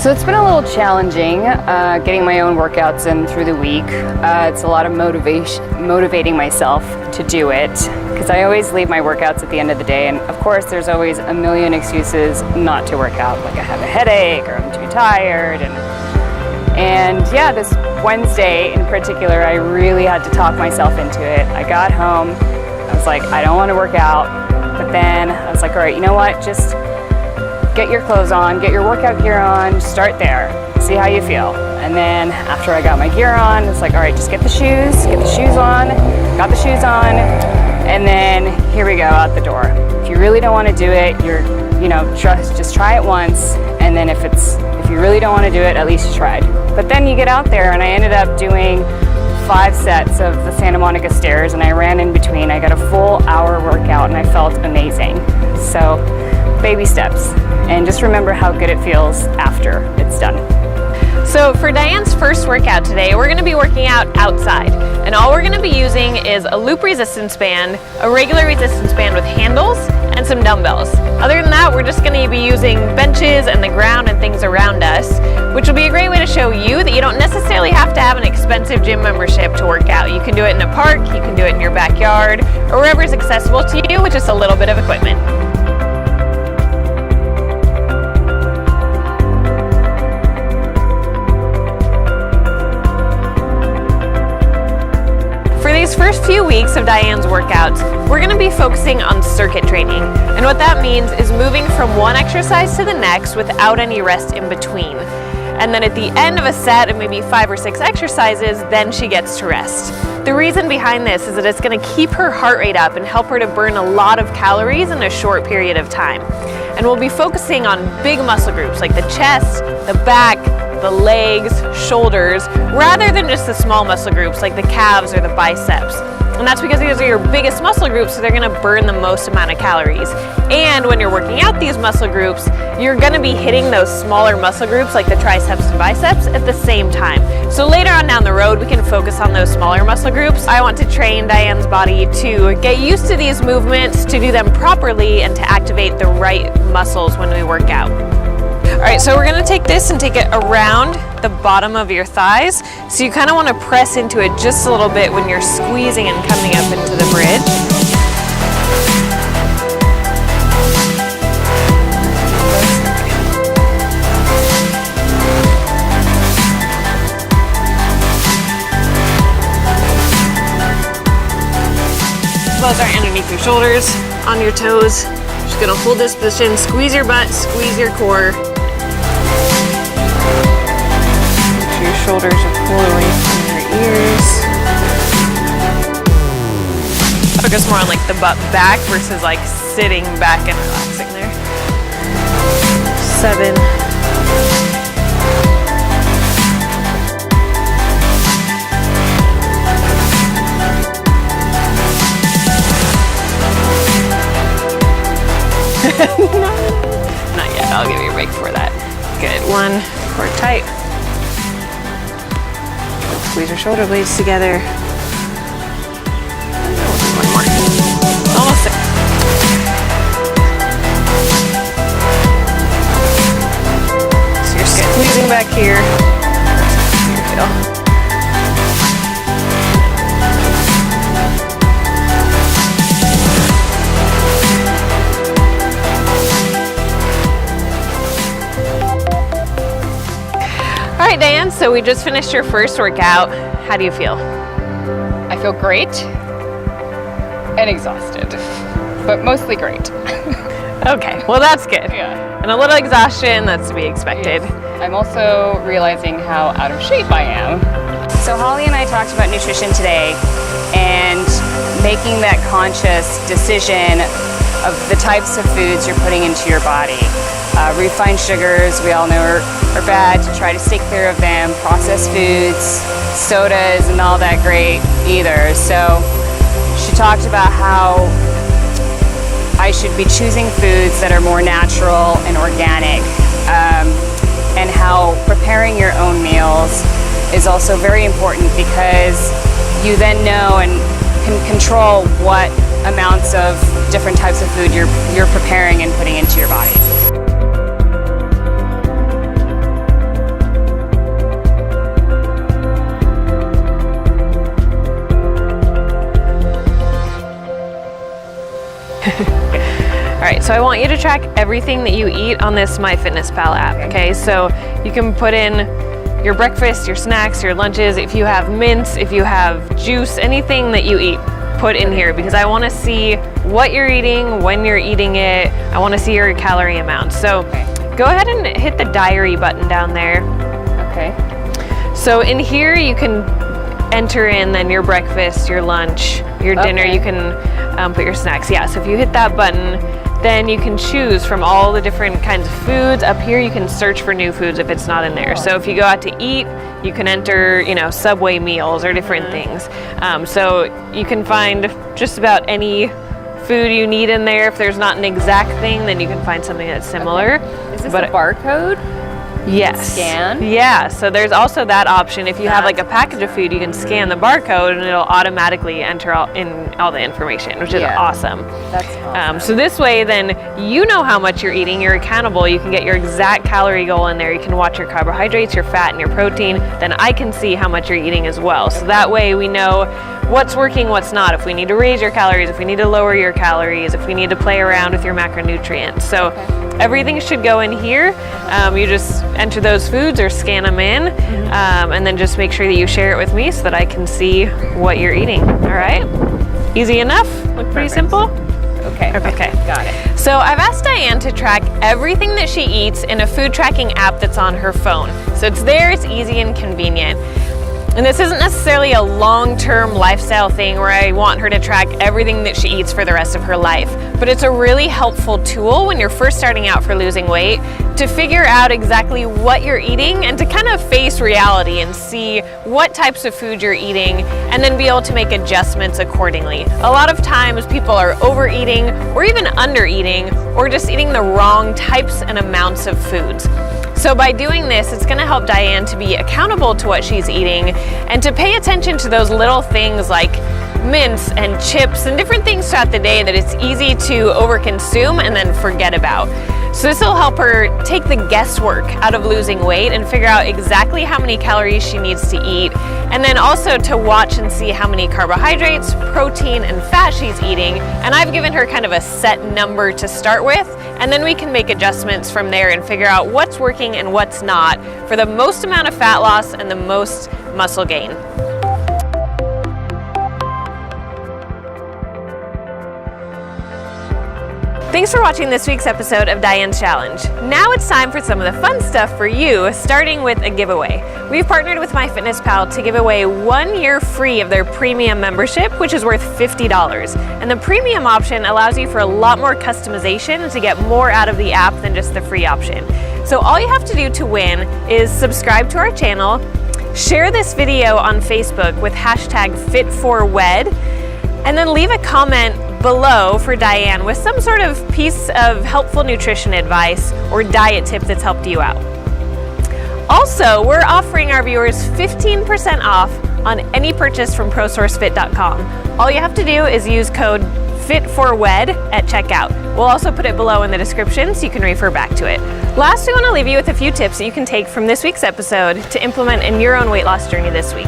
So it's been a little challenging getting my own workouts in through the week. It's a lot of motivating myself to do it, because I always leave my workouts at the end of the day, and of course there's always a million excuses not to work out, like I have a headache or I'm too tired, and yeah, this Wednesday in particular I really had to talk myself into it. I got home, I was like, I don't want to work out, but then I was like, all right, you know what, just get your clothes on, get your workout gear on, start there, see how you feel. And then after I got my gear on, it's like, all right, just get the shoes on, got the shoes on, and then here we go, out the door. If you really don't want to do it, just try it once, and then if you really don't want to do it, at least you tried. But then you get out there, and I ended up doing 5 sets of the Santa Monica stairs, and I ran in between. I got a full hour workout, and I felt amazing. So, baby steps, and just remember how good it feels after it's done. So for Dianne's first workout today, we're going to be working out outside, and all we're going to be using is a loop resistance band, a regular resistance band with handles, and some dumbbells. Other than that, we're just going to be using benches and the ground and things around us, which will be a great way to show you that you don't necessarily have to have an expensive gym membership to work out. You can do it in a park, you can do it in your backyard, or wherever is accessible to you with just a little bit of equipment. These first few weeks of Dianne's workouts, we're going to be focusing on circuit training. And what that means is moving from one exercise to the next without any rest in between. And then at the end of a set of maybe 5 or 6 exercises, then she gets to rest. The reason behind this is that it's going to keep her heart rate up and help her to burn a lot of calories in a short period of time. And we'll be focusing on big muscle groups like the chest, the back, the legs, shoulders, rather than just the small muscle groups like the calves or the biceps. And that's because these are your biggest muscle groups, so they're going to burn the most amount of calories. And when you're working out these muscle groups, you're going to be hitting those smaller muscle groups like the triceps and biceps at the same time. So later on down the road, we can focus on those smaller muscle groups. I want to train Dianne's body to get used to these movements, to do them properly, and to activate the right muscles when we work out. All right, so we're gonna take this and take it around the bottom of your thighs. So you kind of want to press into it just a little bit when you're squeezing and coming up into the bridge. Elbows are underneath your shoulders, on your toes. Just gonna hold this position, squeeze your butt, squeeze your core. Your shoulders are pulled away from your ears. Focus more on like the butt back versus like sitting back and relaxing there. 7. Not yet, I'll give you a break for that. Good, 1, core tight. Squeeze your shoulder blades together. One more. Almost there. So you're squeezing back here. See your feel. All right, Dianne, so we just finished your first workout. How do you feel? I feel great and exhausted, but mostly great. Okay, well that's good. Yeah. And a little exhaustion, that's to be expected. Yes. I'm also realizing how out of shape I am. So Holly and I talked about nutrition today and making that conscious decision of the types of foods you're putting into your body. Refined sugars, we all know are bad, to try to stay clear of them. Processed foods, soda isn't all that great either. So she talked about how I should be choosing foods that are more natural and organic, and how preparing your own meals is also very important, because you then know and can control what amounts of different types of food you're preparing and putting into your body. So I want you to track everything that you eat on this MyFitnessPal app, okay? So you can put in your breakfast, your snacks, your lunches, if you have mints, if you have juice, anything that you eat, put in here, because I want to see what you're eating, when you're eating it. I want to see your calorie amount. So go ahead and hit the diary button down there. Okay. So in here you can enter in then your breakfast, your lunch, your dinner. You can put your snacks. Yeah, so if you hit that button, then you can choose from all the different kinds of foods. Up here you can search for new foods if it's not in there. So if you go out to eat, you can enter, you know, Subway meals or different things. So you can find just about any food you need in there. If there's not an exact thing, then you can find something that's similar. Is this a barcode? Yes. Scan? Yeah, so there's also that option. If you have like a package of food, you can scan the barcode and it'll automatically enter all the information, which is awesome. That's awesome. So this way then you know how much you're eating, you're accountable, you can get your exact calorie goal in there, you can watch your carbohydrates, your fat, and your protein, then I can see how much you're eating as well. So that way we know what's working, what's not, if we need to raise your calories, if we need to lower your calories, if we need to play around with your macronutrients. So everything should go in here. You just enter those foods or scan them in, and then just make sure that you share it with me so that I can see what you're eating. All right? Easy enough? Look pretty simple? Okay. Got it. So I've asked Dianne to track everything that she eats in a food tracking app that's on her phone. So it's there, it's easy and convenient. And this isn't necessarily a long-term lifestyle thing where I want her to track everything that she eats for the rest of her life, but it's a really helpful tool when you're first starting out for losing weight to figure out exactly what you're eating and to kind of face reality and see what types of food you're eating and then be able to make adjustments accordingly. A lot of times people are overeating or even undereating or just eating the wrong types and amounts of foods. So by doing this, it's going to help Dianne to be accountable to what she's eating and to pay attention to those little things like mints and chips and different things throughout the day that it's easy to overconsume and then forget about. So this will help her take the guesswork out of losing weight and figure out exactly how many calories she needs to eat, and then also to watch and see how many carbohydrates, protein, and fat she's eating. And I've given her kind of a set number to start with, and then we can make adjustments from there and figure out what's working and what's not for the most amount of fat loss and the most muscle gain. Thanks for watching this week's episode of Dianne's Challenge. Now it's time for some of the fun stuff for you, starting with a giveaway. We've partnered with MyFitnessPal to give away 1 year free of their premium membership, which is worth $50. And the premium option allows you for a lot more customization to get more out of the app than just the free option. So all you have to do to win is subscribe to our channel, share this video on Facebook with hashtag #Fit4Wed, and then leave a comment below for Dianne with some sort of piece of helpful nutrition advice or diet tip that's helped you out. Also, we're offering our viewers 15% off on any purchase from ProSourceFit.com. All you have to do is use code FIT4WED at checkout. We'll also put it below in the description so you can refer back to it. Last, we want to leave you with a few tips that you can take from this week's episode to implement in your own weight loss journey this week.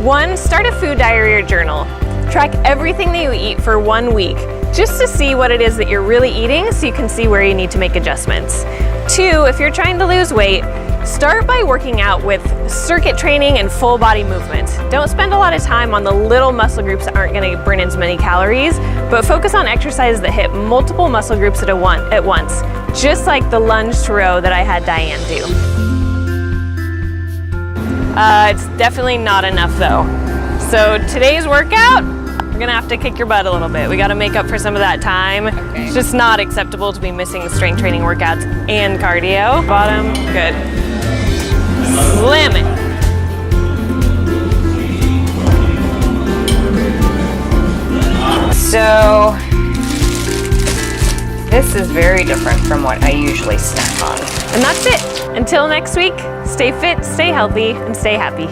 1, start a food diary or journal. Track everything that you eat for 1 week, just to see what it is that you're really eating so you can see where you need to make adjustments. 2, if you're trying to lose weight, start by working out with circuit training and full body movement. Don't spend a lot of time on the little muscle groups that aren't going to burn as many calories, but focus on exercises that hit multiple muscle groups at once, just like the lunge to row that I had Dianne do. It's definitely not enough though. So today's workout, we're gonna have to kick your butt a little bit. We gotta make up for some of that time. Okay. It's just not acceptable to be missing strength training workouts and cardio. Bottom, good. Slam it. So this is very different from what I usually snack on. And that's it. Until next week, stay fit, stay healthy, and stay happy.